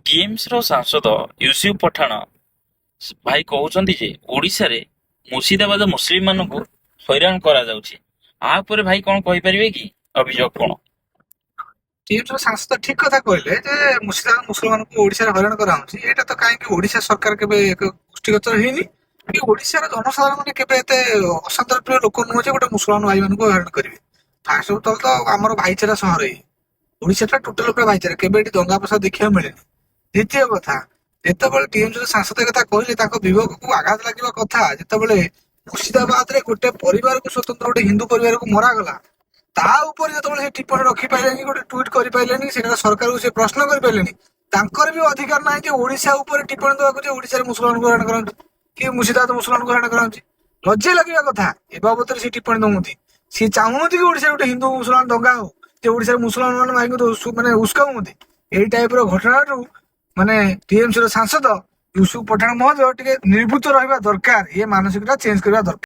ଟିଏମସିର ସାଂସଦ ୟୁସୁଫ ପଠାଣ ଭାଇ କହୁଛନ୍ତି ଯେ ଓଡ଼ିଶାରେ ମୁର୍ଶିଦାବାଦ ମୁସଲିମ ମାନଙ୍କୁ ହଇରାଣ କରାଯାଉଛି। ଆ ଉପରେ ଭାଇ କଣ କହିପାରିବେ କି? ଅଭିଯୋଗ କଣ? ଟିଏମସିର ସାଂସଦ ଠିକ କଥା କହିଲେ ଯେ ମୁର୍ଶିଦାବାଦ ମୁସଲମାନଙ୍କୁ ଓଡିଶାରେ ହଇରାଣ କରାହଉଛି। ଏଇଟା ତ କାହିଁକି ଓଡିଶା ସରକାର କେବେ ଏକ ଗୋଷ୍ଠୀଗତ ହେଇନି କି ଓଡିଶାର ଜନସାଧାରଣ ମାନେ କେବେ ଏତେ ଅଶାନ୍ତ ପ୍ରିୟ ଲୋକ ନୁହଁ ଯେ ଗୋଟେ ମୁସଲମାନ ଭାଇ ମାନଙ୍କୁ ହଇରାଣ କରିବେ। ଫାଷ୍ଟ ଅଫ୍ ଅଲ୍ ତ ଆମର ଭାଇଚାରା ସହର ଏଇ ଓଡିଶାଟା ଟୋଟାଲ ପୁରା ଭାଇଚାରା, କେବେ ଏଠି ଦଙ୍ଗା ଫସାଦ ଦେଖିବାକୁ ମିଳେନି। ଦ୍ୱିତୀୟ କଥା, ଯେତେବେଳେ ଟିଏମସିର ସାଂସଦ ଏ କଥା କହିଲେ ତାଙ୍କ ବିବେକକୁ ଆଘାତ ଲାଗିବା କଥା। ଯେତେବେଳେ ମୁର୍ଶିଦାବାଦରେ ଗୋଟେ ପରିବାରକୁ ସ୍ୱତନ୍ତ୍ର ଗୋଟେ ହିନ୍ଦୁ ପରିବାରକୁ ମରାଗଲା, ତା ଉପରେ ଯେତେବେଳେ ସେ ଟିପ୍ପଣୀ ରଖିପାରିଲେନି, ଗୋଟେ ଟ୍ୱିଟ୍ କରିପାରିଲେନି, ସେଟା ସରକାରକୁ ସେ ପ୍ରଶ୍ନ କରିପାରିଲେନି। ତାଙ୍କର ବି ଅଧିକାର ନାହିଁ ଯେ ଓଡିଶା ଉପରେ ଟିପ୍ପଣୀ ଦେବାକୁ ଯେ ଓଡିଶାରେ ମୁସଲମାନଙ୍କୁ ହଇରାଣ କରାଉଛି କି ମୁର୍ଶିଦାବାଦ ମୁସଲମାନଙ୍କୁ ହଇରାଣ କରାଉଛି। ଲଜ୍ଜା ଲାଗିବା କଥା ଏ ବାବଦରେ ସେ ଟିପ୍ପଣୀ ଦଉଛନ୍ତି। ସିଏ ଚାହୁଁନ୍ତି କି ଓଡିଶାରେ ଗୋଟେ ହିନ୍ଦୁ ମୁସଲମାନ ଦଙ୍ଗା ହଉ, ଯେ ଓଡିଶାରେ ମୁସଲମାନ ମାନେ ଭାଇଙ୍କୁ ମାନେ ଉସ୍କାଉଛନ୍ତି। ଏଇ ଟାଇପର ଘଟଣାରୁ ମାନେ ଟିଏମସିର ସାଂସଦ ୟୁସୁଫ ପଠାଣ ମହୋଦୟ ଟିକେ ନିର୍ବୁତ ରହିବା ଦରକାର। ଏ ମାନସିକତା ଚେଞ୍ଜ କରିବା ଦରକାର।